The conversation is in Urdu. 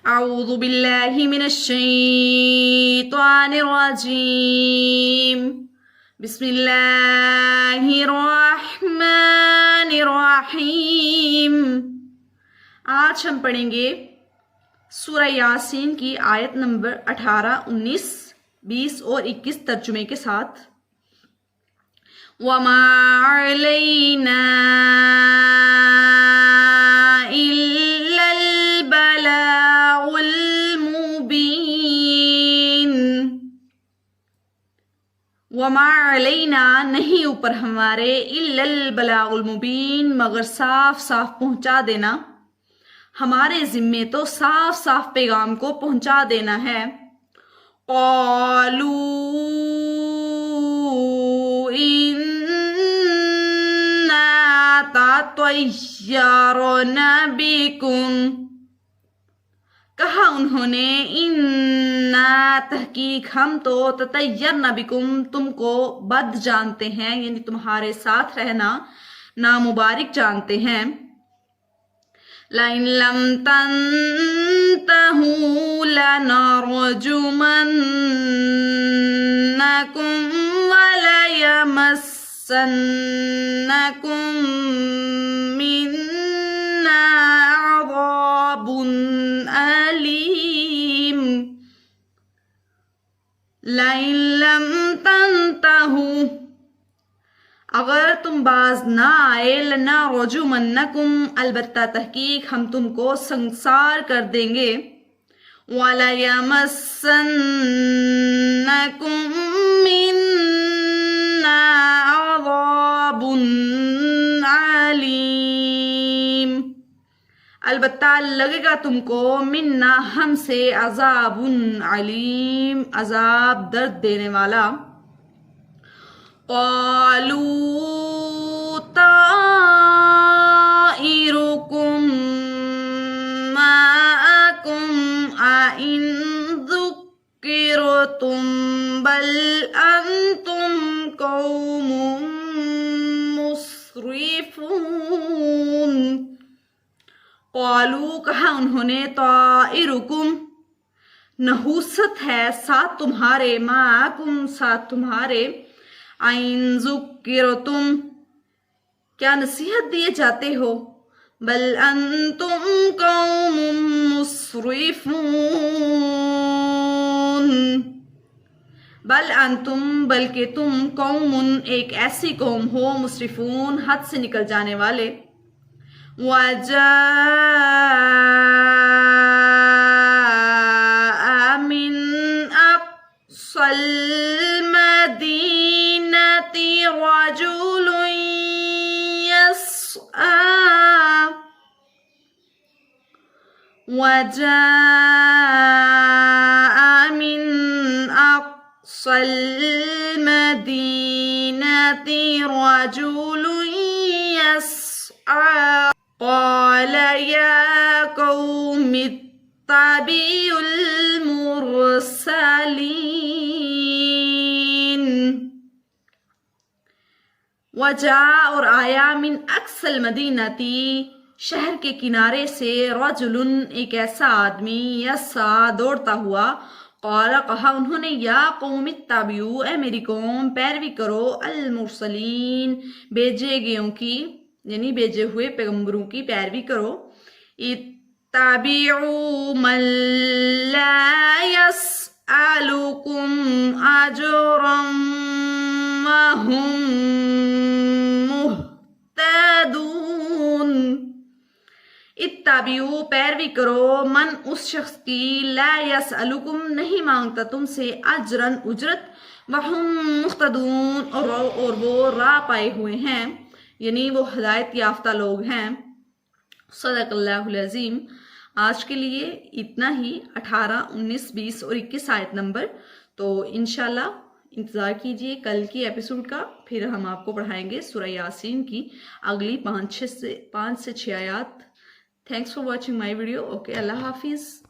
أعوذ بالله من الشيطان الرجيم بسم الله الرحمن الرحيم. آج ہم پڑھیں گے سورہ یاسین کی آیت نمبر 18، 19، 20 اور 21 ترجمے کے ساتھ. وَمَا عَلَيْنَا إِلَّا الْبَلَاغُ الْمُبِينُ. وَمَا عَلَيْنَا نہیں اوپر ہمارے إِلَّا الْبَلَاغُ الْمُبِينُ مگر صاف صاف پہنچا دینا. ہمارے ذمے تو صاف صاف پیغام کو پہنچا دینا ہے. قالوا إنا تطيرنا بكم. کہا انہوں نے انا تحقیق ہم تو تطیرنا بکم تم کو بد جانتے ہیں، یعنی تمہارے ساتھ رہنا نامبارک جانتے ہیں. لَإِن لَّمْ تَنْتَهُوا لَنَرْجُمَنَّكُمْ وَلَيَمَسَّنَّكُم مِّنَّا عَذَابٌ أَلِيمٌ. لَإِن لَّمْ تَنْتَهُوا اگر تم باز نہ آئے، لَنَرْجُمَنَّكُمْ البتہ تحقیق ہم تم کو سنسار کر دیں گے. وَلَيَمَسَّنَّكُم مِّنَّا عَذَابٌ عَلِيمٌ البتہ لگے گا تم کو منا ہم سے عذاب علیم عذاب درد دینے والا. قالوا طائركم معكم أئن ذكرتم بل أنتم قوم مسرفون. قالوا کہا انہوں نے طائركم نحوست ہے ساتھ تمہارے، معکم ساتھ تمہارے، این ذکرتم کیا نصیحت دیے جاتے ہو، بل انتم قوم مسرفون بل انتم بلکہ تم قوم ایک ایسی قوم ہو، مسرفون حد سے نکل جانے والے. وجاء من اقصى المدينة رجل يسعى. وجاء من أقصى المدينة رجل يسعى قال يا قوم اتبعوا المرسلين. وجا اور آیا من اقصى المدینہ شہر کے کنارے سے، رجل ایک ایسا آدمی، یسعی دوڑتا ہوا، قال کہا انہوں نے، یا قوم اتبعوا اے میری قوم پیروی کرو، المرسلین بھیجے گئوں کی، یعنی بھیجے ہوئے پیغمبروں کی پیروی کرو. اتبعوا من لا يسألكم أجرا وهم مهتدون. اتبعوا پیروی کرو، من اس شخص کی، لا يسألكم نہیں مانگتا تم سے، اجرا اجرت، وهم مهتدون اور وہ راہ پائے ہوئے ہیں، یعنی وہ ہدایت یافتہ لوگ ہیں. صدق اللہ العظیم. آج کے لیے اتنا ہی، 18، 19، 20 اور 21 آیت نمبر. تو انشاءاللہ انتظار کیجئے کل کی ایپیسوڈ کا، پھر ہم آپ کو پڑھائیں گے سورہ یاسین کی اگلی 5 سے 6 آیات. Thanks for watching my video. Okay, اللہ حافظ.